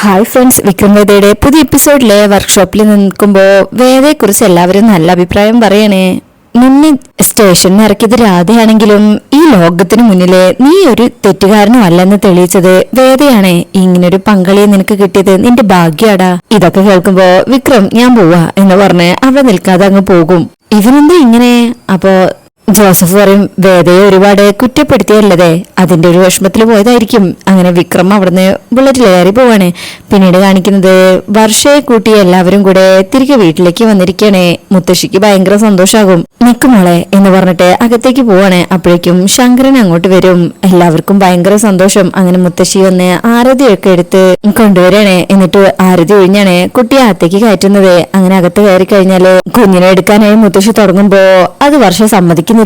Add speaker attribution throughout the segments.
Speaker 1: Hi friends, Vikram വേദയുടെ പുതിയ എപ്പിസോഡിലെ വർക്ക്ഷോപ്പിൽ നിൽക്കുമ്പോൾ വേദയെക്കുറിച്ച് എല്ലാവരും നല്ല അഭിപ്രായം പറയണേ. നിന്നെ സ്റ്റേഷനിൽ ഇറക്കിയത് രാധയാണെങ്കിലും ഈ ലോകത്തിന് മുന്നിലെ നീ ഒരു തെറ്റുകാരനും അല്ലെന്ന് തെളിയിച്ചത് വേദയാണ്. ഇങ്ങനൊരു പങ്കാളിയെ നിനക്ക് കിട്ടിയത് നിന്റെ ഭാഗ്യാടാ. ഇതൊക്കെ കേൾക്കുമ്പോ വിക്രം ഞാൻ പോവാ എന്ന് പറഞ്ഞ് അവിടെ നിൽക്കാതെ അങ്ങ് പോകും. ഇവനെന്താ ഇങ്ങനെ? അപ്പോ ജോസഫ് പറയും, വേദയെ ഒരുപാട് കുറ്റപ്പെടുത്തിയല്ലേ, അതിന്റെ ഒരു വിഷമത്തിൽ പോയതായിരിക്കും. അങ്ങനെ വിക്രം അവിടുന്ന് ബുള്ളറ്റിലേറി പോവാണ്. പിന്നീട് കാണിക്കുന്നത് വർഷയെ കൂട്ടി എല്ലാവരും കൂടെ തിരികെ വീട്ടിലേക്ക് വന്നിരിക്കുകയാണ്. മുത്തശ്ശിക്ക് ഭയങ്കര സന്തോഷാകും. നിക്കുമോളെ എന്ന് പറഞ്ഞിട്ട് അകത്തേക്ക് പോവാണ്. അപ്പോഴേക്കും ശങ്കരൻ അങ്ങോട്ട് വരും. എല്ലാവർക്കും ഭയങ്കര സന്തോഷം. അങ്ങനെ മുത്തശ്ശി വന്ന് ആരതിയൊക്കെ എടുത്ത് കൊണ്ടുവരാണ്. എന്നിട്ട് ആരതി ഒഴിഞ്ഞാണ് കുട്ടിയെ അകത്തേക്ക് കയറ്റുന്നത്. അങ്ങനെ അകത്ത് കയറി കഴിഞ്ഞാല് കുഞ്ഞിനെ എടുക്കാനായി മുത്തശ്ശി തുടങ്ങുമ്പോ അത് വർഷം സമ്മതിക്കുന്നില്ല.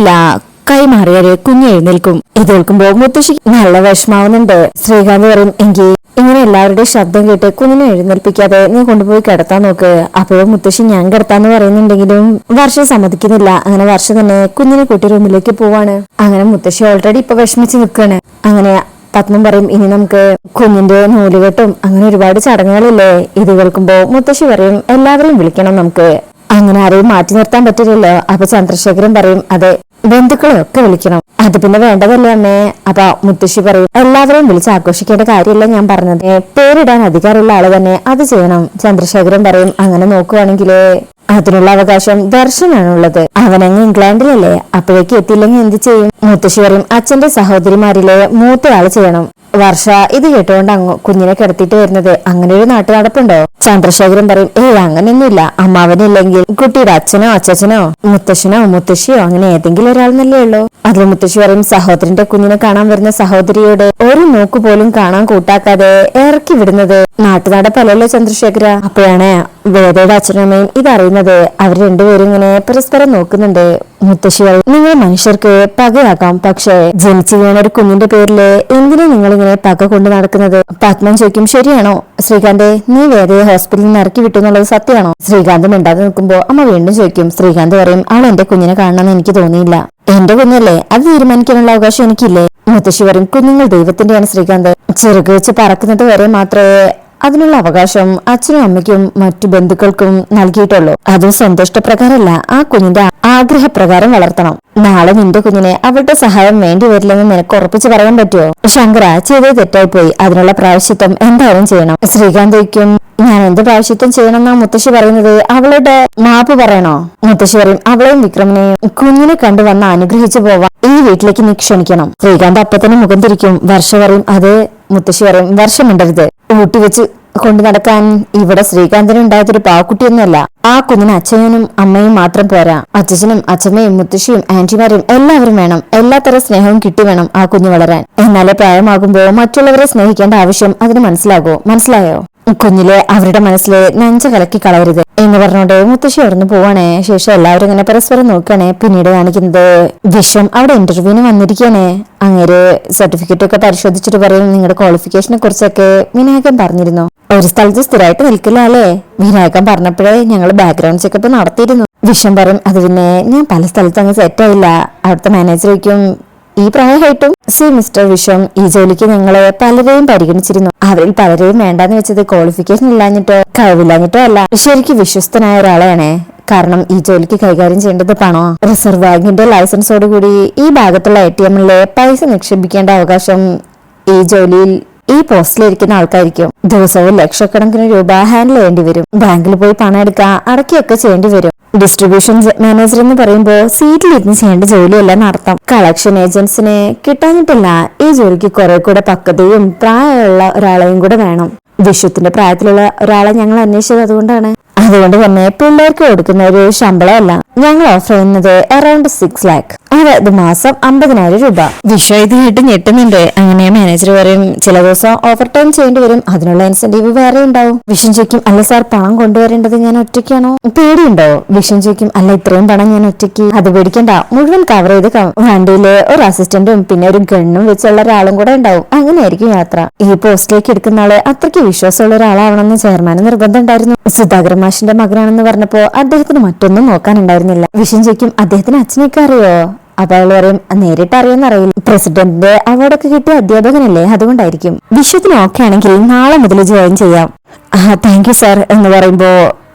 Speaker 1: കൈമാറിയാല് കുഞ്ഞ് എഴുന്നേൽക്കും. ഇത് കേൾക്കുമ്പോ മുത്തശ്ശി നല്ല വിഷമാവുന്നുണ്ട്. ശ്രീകാന്ത് പറയും, എങ്കിൽ ഇങ്ങനെ എല്ലാവരുടെയും ശബ്ദം കേട്ട് കുഞ്ഞിനെ എഴുന്നേൽപ്പിക്കാതെ നീ കൊണ്ടുപോയി കിടത്താൻ നോക്ക്. അപ്പോഴും മുത്തശ്ശി ഞാൻ കിടത്താന്ന് പറയുന്നുണ്ടെങ്കിലും വർഷം സമ്മതിക്കുന്നില്ല. അങ്ങനെ വർഷം തന്നെ കുഞ്ഞിനെ കൂട്ടി റൂമിലേക്ക് പോവാണ്. അങ്ങനെ മുത്തശ്ശി ഓൾറെഡി ഇപ്പൊ വിഷമിച്ച് നിൽക്കാണ്. അങ്ങനെ പത്മം പറയും, ഇനി നമുക്ക് കുഞ്ഞിന്റെ നൂലുകെട്ടും അങ്ങനെ ഒരുപാട് ചടങ്ങുകളില്ലേ. ഇത് കേൾക്കുമ്പോ മുത്തശ്ശി പറയും, എല്ലാവരെയും വിളിക്കണം നമുക്ക്. അങ്ങനെ ആരെയും മാറ്റി നിർത്താൻ പറ്റില്ലല്ലോ. അപ്പൊ ചന്ദ്രശേഖരൻ പറയും, അതെ, ബന്ധുക്കളെ ഒക്കെ വിളിക്കണം. അത് പിന്നെ വേണ്ടതല്ലേ അമ്മേ. അപ്പൊ മുത്തശ്ശി പറയും, എല്ലാവരെയും വിളിച്ച് ആഘോഷിക്കേണ്ട കാര്യമല്ല ഞാൻ പറഞ്ഞത്, പേരിടാൻ അധികാരമുള്ള ആള് തന്നെ അത് ചെയ്യണം. ചന്ദ്രശേഖരൻ പറയും, അങ്ങനെ നോക്കുവാണെങ്കില് അതിനുള്ള അവകാശം ദർശനാണുള്ളത്. അവനങ്ങ് ഇംഗ്ലണ്ടിലല്ലേ, അപ്പോഴേക്ക് എത്തിയില്ലെങ്കിൽ എന്ത് ചെയ്യും? മുത്തശ്ശി പറയും, അച്ഛന്റെ സഹോദരിമാരിലെ മൂത്തയാള് ചെയ്യണം. വർഷ ഇത് കേട്ടുകൊണ്ട് കുഞ്ഞിനെ കിടത്തിയിട്ട് വരുന്നത്. അങ്ങനെ ഒരു നാട്ടു നടപ്പുണ്ടോ? ചന്ദ്രശേഖരൻ പറയും, അങ്ങനെയൊന്നുമില്ല. അമ്മാവനില്ലെങ്കിൽ കുട്ടിയുടെ അച്ഛനോ അച്ഛനോ മുത്തശ്ശനോ മുത്തശ്ശിയോ അങ്ങനെ ഏതെങ്കിലും ഒരാളെന്നല്ലേ ഉള്ളൂ. അതിൽ മുത്തശ്ശി പറയും, സഹോദരന്റെ കുഞ്ഞിനെ കാണാൻ വരുന്ന സഹോദരിയുടെ ഒരു നോക്ക് പോലും കാണാൻ കൂട്ടാക്കാതെ ഇറക്കി വിടുന്നത് നാട്ടുനടപ്പല്ലല്ലോ ചന്ദ്രശേഖര. അപ്പോഴാണ് വേദയുടെ അച്ഛനമ്മയും ഇതറിയുന്നത്. അവർ രണ്ടുപേരും ഇങ്ങനെ പരസ്പരം നോക്കുന്നുണ്ട്. മുത്തശ്ശി പറയും, നിങ്ങൾ മനുഷ്യർക്ക് പകയാക്കാം, പക്ഷേ ജനിച്ചു വീണ ഒരു കുഞ്ഞിന്റെ പേരില് എന്തിനാ നിങ്ങൾ ഇങ്ങനെ പക കൊണ്ട് നടക്കുന്നത്? പത്മൻ ചോദിക്കും, ശരിയാണോ ശ്രീകാന്ത്, നീ വേദയെ ഹോസ്പിറ്റലിൽ നിന്ന് ഇറക്കി വിട്ടു എന്നുള്ളത് സത്യമാണോ? ശ്രീകാന്ത് മിണ്ടാതെ നിൽക്കുമ്പോ അമ്മ വീണ്ടും ചോദിക്കും. ശ്രീകാന്ത് പറയും, അവൾ എന്റെ കുഞ്ഞിനെ കാണണമെന്ന് എനിക്ക് തോന്നിയില്ല. എന്റെ കുഞ്ഞല്ലേ, അത് തീരുമാനിക്കാനുള്ള അവകാശം എനിക്കില്ലേ? മുത്തശ്ശി പറയും, കുഞ്ഞുങ്ങൾ ദൈവത്തിന്റെയാണ് ശ്രീകാന്ത്. ചെറുക് വെച്ച് പറക്കുന്നത് വരെ മാത്രമേ അതിനുള്ള അവകാശം അച്ഛനും അമ്മയ്ക്കും മറ്റു ബന്ധുക്കൾക്കും നൽകിയിട്ടുള്ളൂ. അതും സന്തോഷപ്രകാരമല്ല, ആ കുഞ്ഞിന്റെ ആഗ്രഹപ്രകാരം വളർത്തണം. നാളെ നിന്റെ കുഞ്ഞിനെ അവരുടെ സഹായം വേണ്ടി വരില്ലെന്ന് നിനക്ക് ഉറപ്പിച്ച് പറയാൻ പറ്റുമോ? ശങ്കര, ചെയ്തത് തെറ്റായിപ്പോയി, അതിനുള്ള പ്രായശ്ചിത്തം എന്തായാലും ചെയ്യണം. ശ്രീകാന്തിക്കും, ഞാൻ എന്ത് പ്രായശ്ചിത്തം ചെയ്യണമെന്നാ മുത്തശ്ശി പറയുന്നത്? അവളുടെ മാപ്പ് പറയണോ? മുത്തശ്ശി പറയും, അവളെയും വിക്രമനെയും കുഞ്ഞിനെ കണ്ടു വന്ന് അനുഗ്രഹിച്ചു പോവാം. ഈ വീട്ടിലേക്ക് നീ ക്ഷണിക്കണം. ശ്രീകാന്ത് അപ്പത്തന്നെ മുഖം തിരിക്കും. വർഷ പറയും, അത്. മുത്തശ്ശി പറയും, വർഷം മിണ്ടരുത്. ഊട്ടി വെച്ച് കൊണ്ടു നടക്കാൻ ഇവിടെ ശ്രീകാന്തിന് ഉണ്ടായതൊരു പാവക്കുട്ടിയൊന്നുമല്ല. ആ കുഞ്ഞിന് അച്ഛനും അമ്മയും മാത്രം പോരാ, അച്ഛനും അച്ഛമ്മയും മുത്തശ്ശിയും ആന്റിമാരും എല്ലാവരും വേണം. എല്ലാത്തരം സ്നേഹവും കിട്ടി വേണം ആ കുഞ്ഞ് വളരാൻ. എന്നാലേ പ്രായമാകുമ്പോ മറ്റുള്ളവരെ സ്നേഹിക്കേണ്ട ആവശ്യം അതിന് മനസ്സിലായോ? കുഞ്ഞിലെ അവരുടെ മനസ്സിലെ നെഞ്ച കലക്കി കളയരുത് എന്ന് പറഞ്ഞോണ്ട് മുത്തശ്ശി അവിടുന്ന് പോവാണേ. ശേഷം എല്ലാവരും ഇങ്ങനെ പരസ്പരം നോക്കുകയാണേ. പിന്നീട് കാണിക്കുന്നത് വിശ്വം അവിടെ ഇന്റർവ്യൂവിന് വന്നിരിക്കുകയാണേ. അങ്ങേര് സർട്ടിഫിക്കറ്റ് ഒക്കെ പരിശോധിച്ചിട്ട് പറയും, നിങ്ങളുടെ ക്വാളിഫിക്കേഷനെ കുറിച്ചൊക്കെ വിനായകൻ പറഞ്ഞിരുന്നു. ഒരു സ്ഥലത്ത് സ്ഥിരമായിട്ട് നിൽക്കില്ല അല്ലേ? വിനായകൻ പറഞ്ഞപ്പോഴേ ഞങ്ങൾ ബാക്ക്ഗ്രൗണ്ട് ചെക്കപ്പ് നടത്തിയിരുന്നു. വിശ്വം പറയും, അത് പിന്നെ ഞാൻ പല സ്ഥലത്തും അങ്ങ് സെറ്റായില്ല. അവിടുത്തെ മാനേജറേക്കും ഈ പ്രായമായിട്ടും മിസ്റ്റർ വിശ്വം, ഈ ജോലിക്ക് ഞങ്ങളെ പലരെയും പരിഗണിച്ചിരുന്നു. അവരിൽ പലരെയും വേണ്ടാന്ന് വെച്ചത് ക്വാളിഫിക്കേഷൻ ഇല്ലാഞ്ഞിട്ടോ കഴിവില്ലാഞ്ഞിട്ടോ അല്ല, ശരിക്കും വിശ്വസ്തനായ ഒരാളെയാണേ. കാരണം ഈ ജോലിക്ക് കൈകാര്യം ചെയ്യേണ്ടത് പണോ. റിസർവ് ബാങ്കിന്റെ ലൈസൻസോടുകൂടി ഈ ഭാഗത്തുള്ള ATM-ലെ പൈസ നിക്ഷേപിക്കേണ്ട അവകാശം ഈ ജോലിയിൽ ഈ പോസ്റ്റിലിരിക്കുന്ന ആൾക്കായിരിക്കും. ദിവസവും ലക്ഷക്കണക്കിന് രൂപ ഹാൻഡിൽ ചെയ്യേണ്ടി വരും. ബാങ്കിൽ പോയി പണം എടുക്കുക, അടയ്ക്കുകയൊക്കെ ചെയ്യേണ്ടി വരും. ഡിസ്ട്രിബ്യൂഷൻ മാനേജർ എന്ന് പറയുമ്പോൾ സീറ്റിലിരുന്ന് ചെയ്യേണ്ട ജോലിയല്ല നടത്താം. കളക്ഷൻ ഏജൻസിനെ കിട്ടാഞ്ഞിട്ടില്ല. ഈ ജോലിക്ക് കുറെ കൂടെ പക്വതയും പ്രായമുള്ള ഒരാളെയും കൂടെ വേണം. വിശ്വത്തിന്റെ പ്രായത്തിലുള്ള ഒരാളെ ഞങ്ങൾ അന്വേഷിച്ചത് അതുകൊണ്ട് തന്നെ പിള്ളേർക്ക് കൊടുക്കുന്ന ഒരു ശമ്പളമല്ല ഞങ്ങൾ ഓഫർ ചെയ്യുന്നത് അറൌണ്ട് 6 lakh, അതായത് മാസം 50,000 രൂപ. വിശ്വ ഇത് കേട്ട് ഞെട്ടുന്നുണ്ട്. അങ്ങനെ മാനേജർ പറയും, ചില ദിവസം ഓവർ ടൈം ചെയ്യേണ്ടി വരും, അതിനുള്ള ഇൻസെന്റീവ് വേറെ ഉണ്ടാവും. വിഷ്ണു ചോദിക്കും, അല്ല സാർ, പണം കൊണ്ടുവരേണ്ടത് ഞാൻ ഒറ്റയ്ക്കാണോ? പേടിയുണ്ടോ? വിഷ്ണു ചോദിക്കും, അല്ല, ഇത്രയും പണം ഞാൻ ഒറ്റയ്ക്ക്? അത് പേടിക്കണ്ട, മുഴുവൻ കവർ ചെയ്ത് വണ്ടിയില് ഒരു അസിസ്റ്റന്റും പിന്നെ ഒരു ഗണ്ണും വെച്ചുള്ള ഒരാളും കൂടെ ഉണ്ടാവും. അങ്ങനെയായിരിക്കും യാത്ര. ഈ പോസ്റ്റിലേക്ക് എടുക്കുന്ന ആള് അത്രയ്ക്ക് വിശ്വാസമുള്ള ഒരാളാവണമെന്ന് ചെയർമാന് നിർബന്ധം ഉണ്ടായിരുന്നു. സുധാകരൻ മാഷിന്റെ മകനാണെന്ന് പറഞ്ഞപ്പോ അദ്ദേഹത്തിന് മറ്റൊന്നും നോക്കാനുണ്ടായിരുന്നില്ല. വിഷ്ണു ചോദിക്കും, അദ്ദേഹത്തിന് അച്ഛനൊക്കെ അറിയോ? അപ്പൊ അയാൾ പറയും, നേരിട്ട് അറിയുമെന്നറിയില്ല, പ്രസിഡന്റിന്റെ അവാർഡൊക്കെ കിട്ടിയ അധ്യാപകനല്ലേ, അതുകൊണ്ടായിരിക്കും. വിശ്വത്തിന് ഓക്കെ ആണെങ്കിൽ നാളെ മുതൽ ജോയിൻ ചെയ്യാം. താങ്ക് യു സാർ എന്ന് പറയുമ്പോ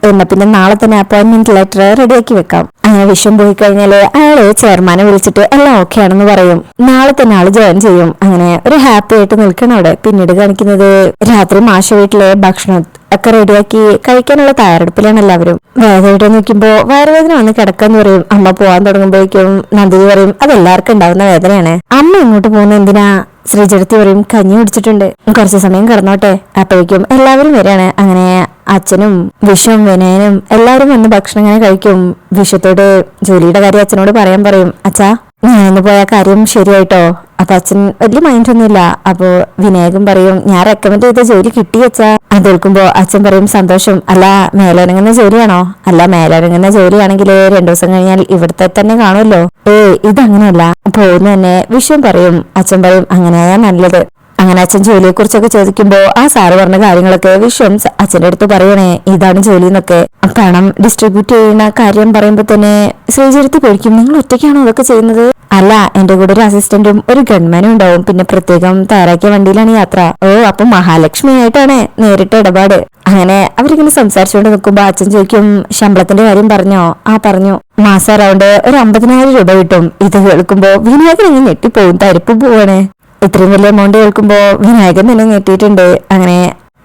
Speaker 1: എന്നാ പിന്നെ നാളെ തന്നെ അപ്പോയിന്റ്മെന്റ് ലെറ്റർ റെഡിയാക്കി വെക്കാം. അങ്ങനെ വിഷം പോയി കഴിഞ്ഞാല് അയാള് ചെയർമാനെ വിളിച്ചിട്ട് എല്ലാം ഓക്കെ ആണെന്ന് പറയും. നാളെ തന്നെ ആള് ജോയിൻ ചെയ്യും. അങ്ങനെ ഒരു ഹാപ്പി ആയിട്ട് നിൽക്കണം അവിടെ. പിന്നീട് കാണിക്കുന്നത് രാത്രി മാഷ വീട്ടിലെ ഭക്ഷണം ഒക്കെ റെഡിയാക്കി കഴിക്കാനുള്ള തയ്യാറെടുപ്പിലാണ് എല്ലാവരും. വേദനയുടെ നിൽക്കുമ്പോ വയറുവേദന വന്ന് കിടക്കാന്ന് പറയും. അമ്മ പോവാൻ തുടങ്ങുമ്പോഴേക്കും നന്ദിനി പറയും അതെല്ലാവർക്കും ഉണ്ടാവുന്ന വേദനയാണ്. അമ്മ ഇങ്ങോട്ട് പോകുന്ന എന്തിനാ? ശ്രീജടത്തി പറയും കഞ്ഞി കുടിച്ചിട്ടുണ്ട്, കുറച്ചു സമയം കിടന്നോട്ടെ. അപ്പോഴേക്കും എല്ലാവരും വരികയാണ്. അങ്ങനെ അച്ഛനും വിഷുവും വിനയനും എല്ലാവരും വന്ന് ഭക്ഷണം ഇങ്ങനെ കഴിക്കും. വിഷുത്തോട് ജോലിയുടെ കാര്യം അച്ഛനോട് പറയാൻ പറയും. അച്ഛാ ഞാനിന്ന് പോയ കാര്യം ശരിയായിട്ടോ? അപ്പൊ അച്ഛൻ വലിയ മൈൻഡൊന്നുമില്ല. അപ്പൊ വിനായകൻ പറയും ഞാൻ റെക്കമെൻഡ് ചെയ്ത ജോലി കിട്ടി അച്ഛാ. അത് കേൾക്കുമ്പോ അച്ഛൻ പറയും സന്തോഷം. അല്ല മേലനങ്ങുന്ന ജോലിയാണോ? അല്ല മേലനങ്ങുന്ന ജോലിയാണെങ്കിൽ 2 ദിവസം കഴിഞ്ഞാൽ ഇവിടുത്തെ തന്നെ കാണുമല്ലോ. ഇതങ്ങനെയല്ല പോകുന്ന തന്നെ വിഷയം പറയും. അച്ഛൻ പറയും അങ്ങനെയാ നല്ലത്. അങ്ങനെ അച്ഛൻ ജോലിയെ കുറിച്ചൊക്കെ ചോദിക്കുമ്പോ ആ സാറ് പറഞ്ഞ കാര്യങ്ങളൊക്കെ വിശ്വം അച്ഛന്റെ അടുത്ത് പറയണേ ഇതാണ് ജോലി എന്നൊക്കെ. പണം ഡിസ്ട്രിബ്യൂട്ട് ചെയ്യുന്ന കാര്യം പറയുമ്പോ തന്നെ ശ്രീജരത്തി പേടിക്കും. നിങ്ങൾ ഒറ്റയ്ക്കാണോ അതൊക്കെ ചെയ്യുന്നത്? അല്ല, എന്റെ കൂടെ ഒരു അസിസ്റ്റന്റും ഒരു ഗൺമാനും ഉണ്ടാവും. പിന്നെ പ്രത്യേകം തയ്യാറാക്കിയ വണ്ടിയിലാണ് യാത്ര. അപ്പൊ മഹാലക്ഷ്മി ആയിട്ടാണ് നേരിട്ട് ഇടപാട്. അങ്ങനെ അവരിങ്ങനെ സംസാരിച്ചുകൊണ്ട് നിൽക്കുമ്പോ അച്ഛൻ ചോദിക്കും ശമ്പളത്തിന്റെ കാര്യം പറഞ്ഞോ? പറഞ്ഞു. മാസം അറൗണ്ട് ഒരു 50,000 രൂപ കിട്ടും. ഇത് കേൾക്കുമ്പോ വിനായകൻ ഇങ്ങനെ ഞെട്ടിപ്പോവും. തരിപ്പ് പോവാണ്. ഇത്രയും വലിയ എമൗണ്ട് കേൾക്കുമ്പോ വിനായകൻ തന്നെ ഞെട്ടിയിട്ടുണ്ട്. അങ്ങനെ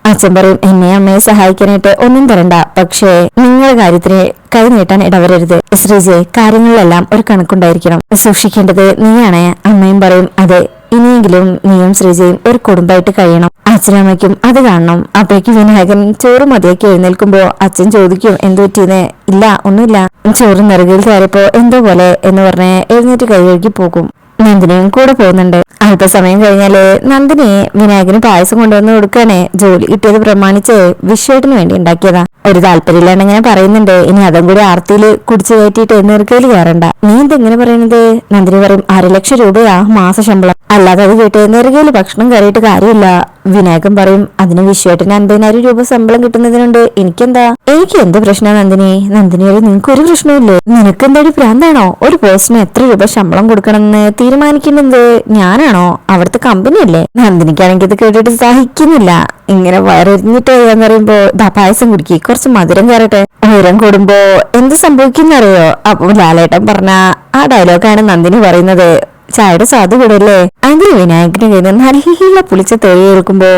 Speaker 1: അച്ഛൻ പറയും എന്നെ അമ്മയെ സഹായിക്കാനായിട്ട് ഒന്നും തരണ്ട, പക്ഷേ നിങ്ങളുടെ കാര്യത്തിന് കൈ നീട്ടാൻ ഇടവരരുത്. ശ്രീജയെ കാര്യങ്ങളിലെല്ലാം ഒരു കണക്കുണ്ടായിരിക്കണം, സൂക്ഷിക്കേണ്ടത് നീയാണ്. അമ്മയും പറയും അതെ, ഇനിയെങ്കിലും നീയും ശ്രീജയും ഒരു കുടുംബമായിട്ട് കഴിയണം. അച്ഛനമ്മയ്ക്കും അത് കാണണം. അപ്പോഴേക്ക് വിനായകൻ ചോറ് മതിയാക്കി എഴുന്നേൽക്കുമ്പോ അച്ഛൻ ചോദിക്കും എന്തു പറ്റിയെന്ന്. ഇല്ല ഒന്നുമില്ല. ചോറ് നിറകിൽ കയറിയപ്പോ എന്തോ പോലെ എന്ന് പറഞ്ഞ് എഴുന്നേറ്റ് കൈ കഴുകി പോകും. നന്ദിനിയും കൂടെ പോകുന്നുണ്ട്. അല്പസമയം കഴിഞ്ഞാല് നന്ദിനി വിനായകന് പായസം കൊണ്ടുവന്ന് കൊടുക്കാനേ. ജോലി കിട്ടിയത് പ്രമാണിച്ച് വിശ്വേട്ടിന് വേണ്ടി ഉണ്ടാക്കിയതാ. ഒരു താല്പര്യമില്ലാണ്ട് ഇങ്ങനെ പറയുന്നുണ്ട്. ഇനി അതും കൂടി ആർത്തിയില് കുടിച്ചു കയറ്റിയിട്ട് നെറുക്കയില് കയറണ്ട. നീ എന്തെങ്ങനെ പറയുന്നത്? നന്ദിനി പറയും 1.5 ലക്ഷം രൂപയാ മാസ ശമ്പളം. അല്ലാതെ അത് കേട്ട് നെറുകയില് ഭക്ഷണം കയറിയിട്ട് കാര്യമില്ല. വിനായകൻ പറയും അതിന് വിശ്വേട്ടിന് 50,000 രൂപ ശമ്പളം കിട്ടുന്നതിനുണ്ട് എനിക്കെന്താ? എനിക്ക് എന്ത് പ്രശ്നമാണ് നന്ദിനി? നന്ദിനിയോട് നിനക്ക് ഒരു പ്രശ്നമില്ലേ? നിനക്ക് എന്താടി ഭ്രാന്താണോ? ഒരു പോസ്റ്റിന് എത്ര രൂപ ശമ്പളം കൊടുക്കണമെന്ന് തീരുമാനിക്കുന്നത് ഞാനാണോ? അവിടുത്തെ കമ്പനിയല്ലേ? നന്ദിനിക്കാണെങ്കിൽ ഇത് കേട്ടിട്ട് സഹിക്കുന്നില്ല. ഇങ്ങനെ വയറിഞ്ഞിട്ട് എന്ന് പറയുമ്പോ പായസം കുടിക്കി, കുറച്ച് മധുരം കയറട്ടെ. ഉയരം കൂടുമ്പോ എന്ത് സംഭവിക്കുന്നറിയോ? അപ്പൊ ലാലേട്ടൻ പറഞ്ഞ ആ ഡയലോഗാണ് നന്ദിനി പറയുന്നത്. ചായയുടെ സ്വാദ് കൂടല്ലേ? അങ്ങനെ വിനായകന്റെ കയ്യിൽ നിന്ന് നല്ല പുളിച്ച തെറി കേൾക്കുമ്പോ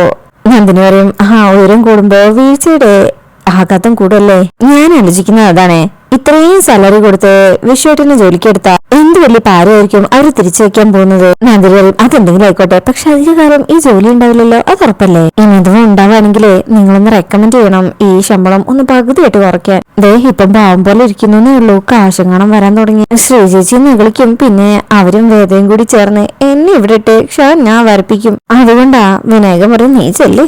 Speaker 1: നന്ദിനി പറയും ഉയരം കൂടുമ്പോ വീഴ്ചയുടെ ആഘാതം കൂടല്ലേ? ഞാൻ ആലോചിക്കുന്നത് അതാണ്. ഇത്രയും സാലറി കൊടുത്ത് വിശ്വേട്ടിന് ജോലിക്കെടുത്ത എന്ത് വലിയ പാരയായിരിക്കും അവര് തിരിച്ചു വെക്കാൻ പോകുന്നത്? നന്ദിനി പറയും അതെന്തെങ്കിലും ആയിക്കോട്ടെ, പക്ഷെ അധികകാലം ഈ ജോലി ഉണ്ടാവില്ലല്ലോ, അത് ഉറപ്പല്ലേ? ഇനി ഇതും ഉണ്ടാവുകയാണെങ്കിലേ നിങ്ങളൊന്ന് റെക്കമെൻഡ് ചെയ്യണം ഈ ശമ്പളം ഒന്ന് പകുതിയായിട്ട് കുറയ്ക്കാൻ. ഇപ്പം പാവം പോലെ ഇരിക്കുന്നേ ഉള്ളൂ, കാശങ്ങണം വരാൻ തുടങ്ങി. ശ്രീചേച്ചി നികളിക്കും. പിന്നെ അവരും വേദയും കൂടി ചേർന്ന് എന്നെ ഇവിടെ ഇട്ട് ഞാൻ വരപ്പിക്കും. അതുകൊണ്ടാ വിനായകൻ പറയും നീ ചെല്ല്.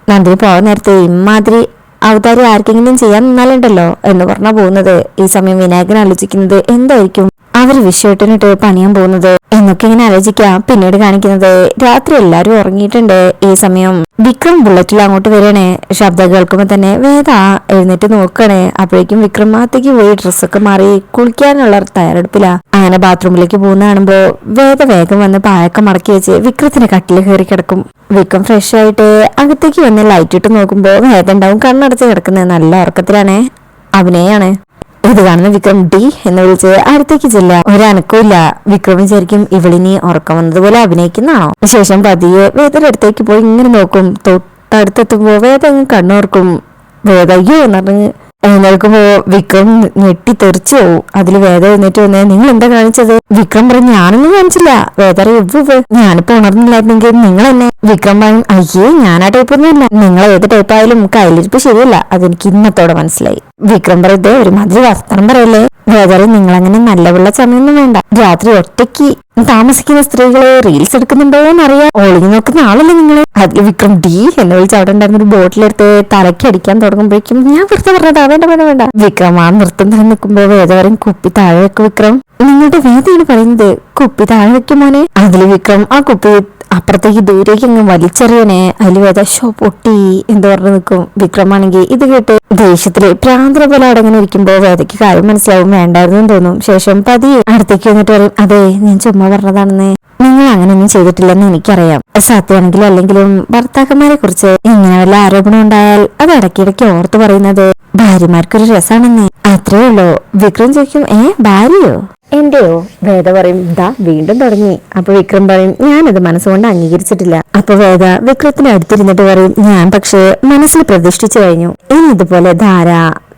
Speaker 1: നന്ദിനി പോകാൻ നേരത്തെ ഇമാതിരി അവതാരി ആർക്കെങ്കിലും ചെയ്യാൻ നിന്നാലുണ്ടല്ലോ എന്ന് പറഞ്ഞാ പോകുന്നത്. ഈ സമയം വിനായകൻ ആലോചിക്കുന്നത് എന്തായിരിക്കും അവര് വിശ്വേട്ടനിട്ട് പണിയാൻ പോകുന്നത് എന്നൊക്കെ ഇങ്ങനെ ആലോചിക്കാം. പിന്നീട് കാണിക്കുന്നത് രാത്രി എല്ലാരും ഉറങ്ങിയിട്ടുണ്ട്. ഈ സമയം വിക്രം ബുള്ളറ്റിൽ അങ്ങോട്ട് വരണേ. ശബ്ദം കേൾക്കുമ്പോ തന്നെ വേദ എഴുന്നേറ്റ് നോക്കണേ. അപ്പോഴേക്കും വിക്രം അകത്തേക്ക് പോയി ഡ്രസ്സൊക്കെ മാറി കുളിക്കാനുള്ള തയ്യാറെടുപ്പിലാ. അങ്ങനെ ബാത്റൂമിലേക്ക് പോകുന്ന കാണുമ്പോ വേദ വേഗം വന്ന് പായൊക്കെ മടക്കി വെച്ച് വിക്രത്തിന് കട്ടില് കയറി കിടക്കും. വിക്രം ഫ്രഷ് ആയിട്ട് അകത്തേക്ക് വന്ന് ലൈറ്റ് ഇട്ട് നോക്കുമ്പോ വേദ ഉണ്ടാവും കണ്ണടച്ച് കിടക്കുന്നത്. നല്ല ഉറക്കത്തിലാണേ, അഭിനയാണ്. ഇത് കാണുന്ന വിക്രം ഡി എന്ന് വിളിച്ച് അടുത്തേക്ക് ചെല്ല. ഒരനക്കമില്ല. വിക്രം വിചാരിക്കും ഇവളിനി ഉറക്കം വന്നതുപോലെ അഭിനയിക്കുന്നതാണോ? ശേഷം പതിയെ വേദയുടെ അടുത്തേക്ക് പോയി ഇങ്ങനെ നോക്കും. തൊട്ടടുത്തെത്തുമ്പോ വേദ കണ്ണോർക്കും. വേദ അയ്യോ എന്നറിഞ്ഞ് എഴുന്നേൽക്കുമ്പോ വിക്രം ഞെട്ടി തെറിച്ചു പോവും. അതില് വേദ എഴുന്നേറ്റ് വന്നേ നിങ്ങൾ എന്താ കാണിച്ചത്? വിക്രം പറഞ്ഞു ഞാനൊന്നും കാണിച്ചില്ല. വേദ ഞാനിപ്പോ ഉണർന്നില്ലായിരുന്നെങ്കിൽ നിങ്ങൾ എന്നെ. വിക്രം പറയും അയ്യേ ഞാൻ ആ ടൈപ്പൊന്നും ഇല്ല. നിങ്ങൾ ഏത് ടൈപ്പായാലും കയ്യിലിരിപ്പ് ശരിയല്ല, അതെനിക്ക് ഇന്നത്തോടെ മനസ്സിലായി. വിക്രം പറയുന്നത് ഒരുമാതിരി വസ്ത്രം പറയല്ലേ. വേദ നിങ്ങളങ്ങനെ നല്ല വെള്ള സമയൊന്നും വേണ്ട. രാത്രി ഒറ്റയ്ക്ക് താമസിക്കുന്ന സ്ത്രീകള് റീൽസ് എടുക്കുന്നുണ്ടോന്ന് അറിയാം. ഒളിഞ്ഞു നോക്കുന്ന ആളല്ലേ നിങ്ങള്. അതിൽ വിക്രം ഡി എന്ന് വിളിച്ച് അവിടെ ഉണ്ടായിരുന്ന ഒരു ബോട്ടിലെടുത്ത് തലയ്ക്ക് അടിക്കാൻ തുടങ്ങുമ്പോഴേക്കും ഞാൻ വെറുതെ പറഞ്ഞതാ വേണ്ട വേണ്ട വേണ്ട. വിക്രം ആ നൃത്തം നിൽക്കുമ്പോ വേദ പറയും കുപ്പി താഴെ വെക്ക് വിക്രം. നിങ്ങളുടെ വേദയാണ് പറയുന്നത് കുപ്പി താഴെ വെക്കും മോനെ. അതിൽ വിക്രം ആ കുപ്പി അപ്പുറത്തേക്ക് ദൂരേക്ക് അങ്ങ് വലിച്ചെറിയണേ. അതിൽ വേദ ഷോ പൊട്ടി എന്ന് പറഞ്ഞു നിൽക്കും. വിക്രമാണെങ്കിൽ ഇത് കേട്ട് ദേഷ്യത്തില് പ്രാന്തര പോലെ അടങ്ങനെ ഇരിക്കുമ്പോ വേദയ്ക്ക് കാര്യം മനസ്സിലാവും, വേണ്ടായിരുന്നു തോന്നും. ശേഷം പതിയെ അടുത്തേക്ക് വന്നിട്ട് പറയും, അതെ ഞാൻ ചുമ്മാ പറഞ്ഞതാണെന്ന്, നിങ്ങൾ അങ്ങനെയൊന്നും ചെയ്തിട്ടില്ലെന്ന് എനിക്കറിയാം. സത്യമാണെങ്കിലും അല്ലെങ്കിലും ഭർത്താക്കന്മാരെ കുറിച്ച് ഇങ്ങനെ വല്ല ആരോപണം ഉണ്ടായാൽ അത് ഇടയ്ക്കിടയ്ക്ക് ഓർത്തു പറയുന്നത് ഭാര്യമാർക്കൊരു രസാണെന്ന്. അത്രേ ഉള്ളൂ. വിക്രം ചോദിക്കും, ഭാര്യയോ എന്റെയോ? വേദ പറയും, ദാ വീണ്ടും തുടങ്ങി. അപ്പൊ വിക്രം പറയും, ഞാനത് മനസ്സുകൊണ്ട് അംഗീകരിച്ചിട്ടില്ല. അപ്പൊ വേദ വിക്രത്തിന് അടുത്തിരുന്നിട്ട് പറയും, ഞാൻ പക്ഷേ മനസ്സിൽ പ്രതിഷ്ഠിച്ചു കഴിഞ്ഞു. ഇനി ഇതുപോലെ ധാര,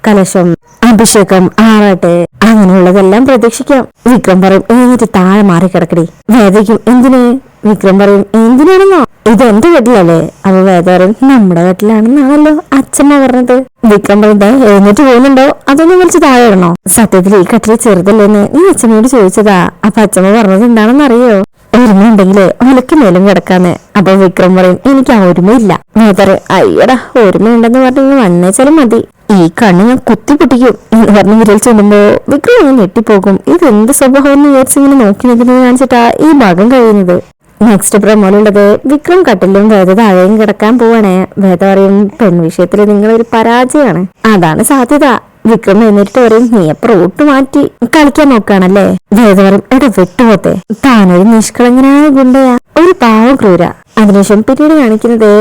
Speaker 1: കലശം, അഭിഷേകം, ആറാട്ട് അങ്ങനെയുള്ളതെല്ലാം പ്രതീക്ഷിക്കാം. വിക്രം പറയും, എന്നിട്ട് താഴെ മാറി കിടക്കടി. വേദയ്ക്കും എന്തിന്? വിക്രം പറയും, എന്തിനാണെന്നോ? ഇത് എന്റെ വീട്ടിലല്ലേ? അപ്പൊ വേദ പറയും, നമ്മുടെ വീട്ടിലാണെന്നാണല്ലോ അച്ഛമ്മ പറഞ്ഞത്. വിക്രം പറയും, എഴുന്നേറ്റ് പോകുന്നുണ്ടോ അതൊന്നും വിളിച്ച് താഴെ ഇടണോ? സത്യത്തിൽ ഈ കട്ടില് ചെറുതല്ലേന്ന് നീ അച്ഛമ്മയോട് ചോദിച്ചതാ. അപ്പൊ അച്ഛമ്മ പറഞ്ഞത് എന്താണെന്ന് അറിയോ? ഓർമ്മയുണ്ടെങ്കിലേ ഒലക്ക് മേലും കിടക്കാന്ന്. അപ്പൊ വിക്രം പറയും, എനിക്ക് ആ ഓർമ്മയില്ല. വേദ അയ്യടാ ഓർമ്മയുണ്ടെന്ന് പറഞ്ഞു വന്നേച്ചാലും മതി, ഈ കണ്ണ് ഞാൻ കുത്തി പൊട്ടിക്കും എന്ന് പറഞ്ഞ് വിരൽ ചെല്ലുമ്പോ വിക്രം അങ്ങ് ഞെട്ടിപ്പോകും. ഇത് എന്ത് സ്വഭാവം എന്ന് വിചാരിച്ചിങ്ങനെ നോക്കി നിൽക്കുന്നത് കാണിച്ചിട്ടാ ഈ ഭാഗം കഴിയുന്നത്. നെക്സ്റ്റ് പ്രമോലുള്ളത് വിക്രം കട്ടിലും വേദ താഴെയും കിടക്കാൻ പോവാണ്. വേദ പറയും, പെൺവിഷയത്തില് നിങ്ങളൊരു പരാജയമാണ്, അതാണ് സാധ്യത. വിക്രം എന്നിട്ട് പറയും, നീ എപ്പോ റൂട്ട് മാറ്റി കളിക്കാൻ നോക്കാണല്ലേ? വേദ പറയും, എടാ വെട്ടുപോത്തെ, താനൊരു നിഷ്കളങ്കനായ ഗുണ്ടയാ, ഒരു പാവ ക്രൂര. അതിനുശേഷം പിന്നീട് കാണിക്കുന്നത്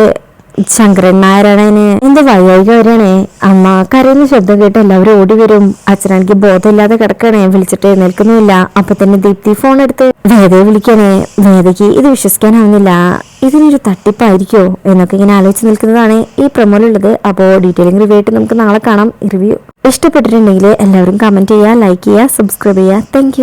Speaker 1: ശങ്കരൻ നായരാണ്. എന്റെ വയ്യായിക വരാണേ. അമ്മ കരയുന്ന ശബ്ദം കേട്ട് എല്ലാവരും ഓടി വരും. അച്ഛനാണെങ്കിൽ ബോധമില്ലാതെ കിടക്കണേ, വിളിച്ചിട്ട് എഴുന്നേൽക്കുന്നില്ല. അപ്പൊ തന്നെ ദീപ്തി ഫോൺ എടുത്ത് വേദയെ വിളിക്കണേ. വേദയ്ക്ക് ഇത് വിശ്വസിക്കാനാവുന്നില്ല, ഇതിനൊരു തട്ടിപ്പായിരിക്കോ എന്നൊക്കെ ഇങ്ങനെ ആലോചിച്ച് നിൽക്കുന്നതാണ് ഈ പ്രമോലുള്ളത്. അപ്പോൾ ഡീറ്റെയിലിംഗ് റിവ്യൂ ആയിട്ട് നമുക്ക് നാളെ കാണാം. റിവ്യൂ ഇഷ്ടപ്പെട്ടിട്ടുണ്ടെങ്കിൽ എല്ലാവരും കമന്റ് ചെയ്യുക, ലൈക്ക് ചെയ്യുക, സബ്സ്ക്രൈബ് ചെയ്യുക. താങ്ക്